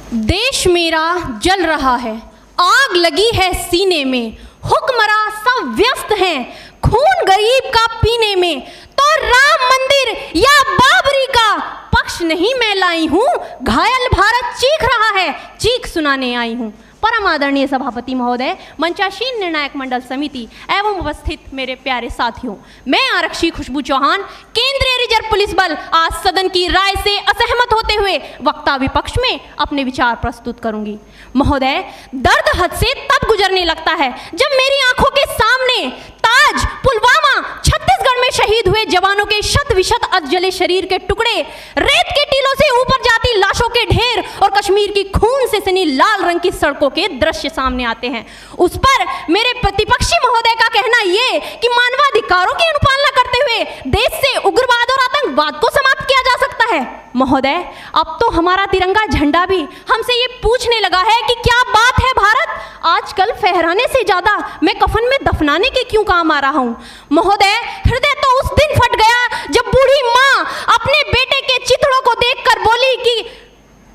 देश मेरा जल रहा है, आग लगी है सीने में, हुक्मरां सब व्यस्त हैं खून गरीब का पीने में। तो राम मंदिर या बाबरी का पक्ष नहीं मैं लाई हूं, घायल भारत चीख रहा है, चीख सुनाने आई हूं। परम आदरणीय सभापति महोदय, मंचासीन निर्णायक मंडल समिति एवं उपस्थित मेरे प्यारे साथियों, मैं आरक्षी खुशबू चौहान, केंद्रीय रिजर्व पुलिस बल, आज सदन की राय से असहमत होते हुए वक्ता विपक्ष में अपने विचार प्रस्तुत करूंगी। महोदय, दर्द हद से तब गुजरने लगता है जब मेरी आंखों के सामने ताज, पुलवामा, छत्तीसगढ़ में शहीद हुए जवानों के शत विशत अधजले शरीर के टुकड़े, रेत के टीलों से ऊपर जाती लाशों के ढेर और कश्मीर की खून से सनी लाल रंग की सड़कों के दृश्य सामने आते हैं। उस पर मेरे प्रतिपक्षी महोदय का कहना ये कि मानवाधिकारों की अनुपालना करते हुए देश से उग्रवाद और आतंकवाद को समाप्त किया जा सकता है। महोदय, अब तो हमारा तिरंगा झंडा भी हमसे ये पूछने लगा है कि क्या बात है भारत, आजकल फहराने से ज्यादा मैं कफन में दफनाने के क्यों काम आ रहा हूं। महोदय, हृदय तो उस दिन फट गया जब बूढ़ी माँ अपने बेटे के चिथड़ों को देखकर बोली कि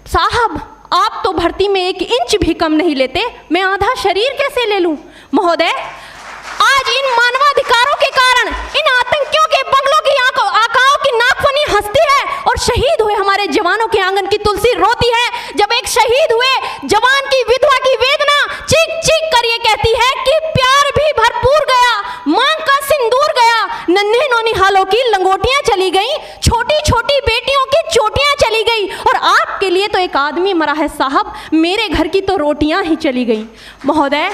साहब, आप तो भर्ती में 1 इंच भी कम नहीं लेते, मैं आधा शरीर कैसे ले लूं। महोदय, आज इन मानवाधिकारों के कारण इन आतंकियों के बंगलों की आकाओं की नाकफनी हंसती है और शहीद हुए हमारे जवानों के आंगन की तुलसी रोती है। जब एक शहीद हुए जवान की विधवा की वेदना चीख चीख कर ये कहती है कि प्यार भी भरपूर गया, मांग का सिंदूर गया, नन्हे नौनिहालों की लंगोटियां चली गई, छोटी छोटी बेटियों की चोटियां चली गई और आपके लिए तो एक आदमी मरा है साहब, मेरे घर की तो रोटियां ही चली गई। महोदय,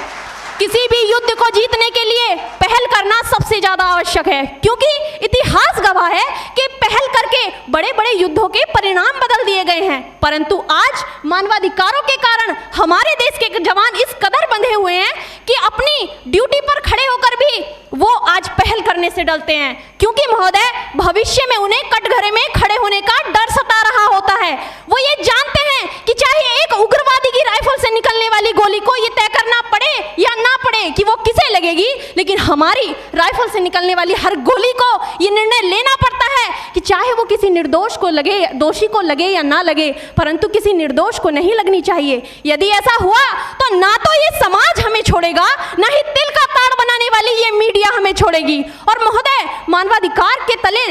किसी भी युद्ध को जीतने के लिए पहल करना सबसे ज्यादा आवश्यक है, क्योंकि इतिहास गवाह है कि पहल करके बड़े बड़े युद्धों के परिणाम बदल दिए गए हैं। परंतु आज मानवाधिकारों के कारण हमारे देश के जवान इस कदर बंधे हुए हैं कि अपनी ड्यूटी पर खड़े होकर भी वो आज पहल करने से डरते हैं, क्योंकि महोदय भविष्य में उन्हें कटघरे में खड़े होने का डर सता रहा होता है। वो ये जानते हैं कि चाहे एक उग्रवादी की राइफल से निकलने वाली गोली को ये तय करना पड़े या ना पड़े कि वो किसे लगेगी, लेकिन हमारी राइफल से निकलने वाली हर गोली को ये निर्णय लेना पड़ता है कि चाहे वो किसी निर्दोष को लगे, दोषी को लगे या ना लगे, परंतु किसी निर्दोष को नहीं लगनी चाहिए। यदि ऐसा हुआ तो ना तो ये समाज हमें छोड़ेगा, ना ही तिल का ताड़ बनाने वाली ये मीडिया हमें छोड़ेगी। और महोदय, मानवाधिकार के तले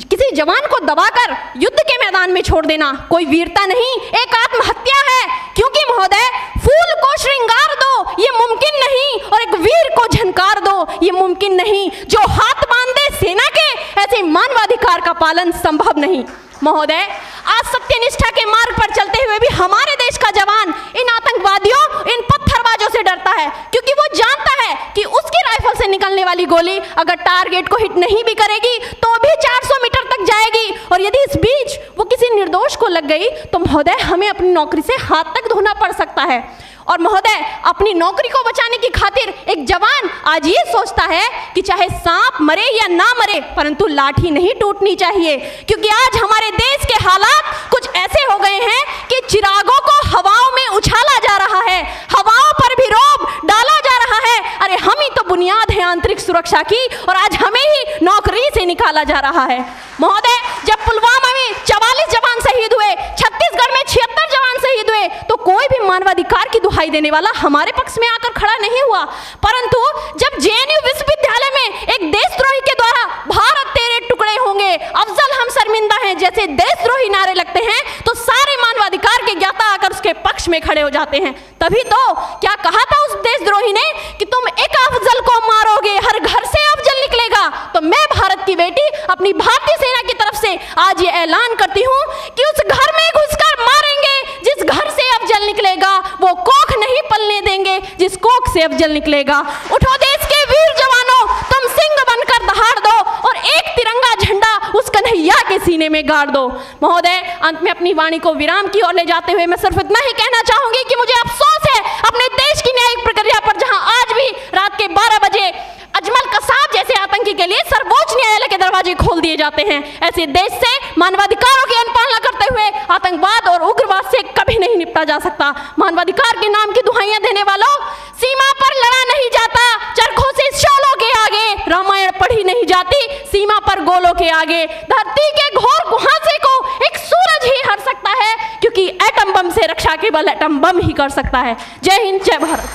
किसी जवान को दबाकर युद्ध के मैदान में छोड़ देना कोई वीरता नहीं, एक आत्महत्या है। क्योंकि महोदय, फूल को श्रृंगार दो ये मुमकिन नहीं और एक वीर को झनकार दो ये मुमकिन नहीं। जो हाथ बांध दे सेना के, ऐसे मानवाधिकार का पालन संभव नहीं। महोदय, आज सत्यनिष्ठा के मार्ग पर चलते हुए भी हमारे देश का जवान इन आतंकवादियों, इन पत्थरबाजों से डरता है, क्योंकि वो जानता है कि उसकी राइफल से निकलने वाली गोली अगर टारगेट को हिट नहीं भी करेगी तो भी 400 मीटर तक जाएगी, और यदि इस बीच वो किसी निर्दोष को लग गई तो महोदय हमें अपनी नौकरी से हाथ तक धोना पड़ सकता है। और महोदय, अपनी नौकरी को बचाने की खातिर एक जवान आज ये सोचता है कि चाहे सांप मरे या ना मरे, परंतु लाठी नहीं टूटनी चाहिए, क्योंकि आज हमारे देश के हालात कुछ ऐसे हो गए हैं कि चिरागों को हवाओं में उछाला जा रहा है, हवाओं पर भी रोब डाला जा रहा है। अरे हम ही तो बुनियाद है आंतरिक सुरक्षा की, और आज हमें ही नौकरी से निकाला जा रहा है। महोदय, जब पुलवामा में 44 जवान शहीद हुए, छत्तीसगढ़ में 76 जवान शहीद हुए, तो कोई भी मानवाधिकार की दुहाई देने वाला हमारे पक्ष में आकर खड़ा नहीं हुआ। परंतु जब जेएनयू विश्वविद्यालय में एक देशद्रोही के द्वारा भारत तेरे टुकड़े होंगे, अफजल हम शर्मिंदा हैं जैसे देशद्रोही नारे लगते हैं, तो सारे मानवाधिकार के ज्ञाता आकर उसके पक्ष में खड़े हो जाते हैं। तभी तो क्या कहा था उस देशद्रोही ने कि तुम एक अफजल को मारोगे, हर घर से अफजल निकलेगा। तो मैं भारत की बेटी अपनी भारतीय सेना की तरफ से आज ये ऐलान करती हूँ कि उस घर में घुसकर मारेंगे जिस घर से अफजल निकलेगा, वो कोख नहीं पलने देंगे जिस कोख से अफजल निकलेगा। उठो देश के वीर जवानों, तुम सिंह बनकर दहाड़ दो और एक तिरंगा झंडा उस कन्हैया के सीने में गाड़ दो। महोदय, अंत में अपनी वाणी को विराम की ओर ले जाते हुए मैं सिर्फ इतना ही कहना चाहूंगी कि मुझे अफसोस है अपने देश की न्यायिक प्रक्रिया पर, जहां आज भी रात के 12 बजे अजमल कसाब जैसे आतंकी के लिए सर्वोच्च न्यायालय के दरवाजे खोल दिए जाते हैं। ऐसे देश से मानवाधिकारों की अनुपालना करते हुए आतंकवाद और उग्रवाद से कभी नहीं निपटा जा सकता। मानवाधिकार के नाम की दुहाइयां देने वालों, सीमा पर लड़ा नहीं जाता, चरखों से शोलों के आगे रामायण पढ़ी नहीं जाती, सीमा पर गोलों के आगे। धरती के घोर कुहासे को एक सूरज ही हर सकता है, क्योंकि एटम बम से रक्षा केवल एटम बम ही कर सकता है। जय हिंद, जय भारत।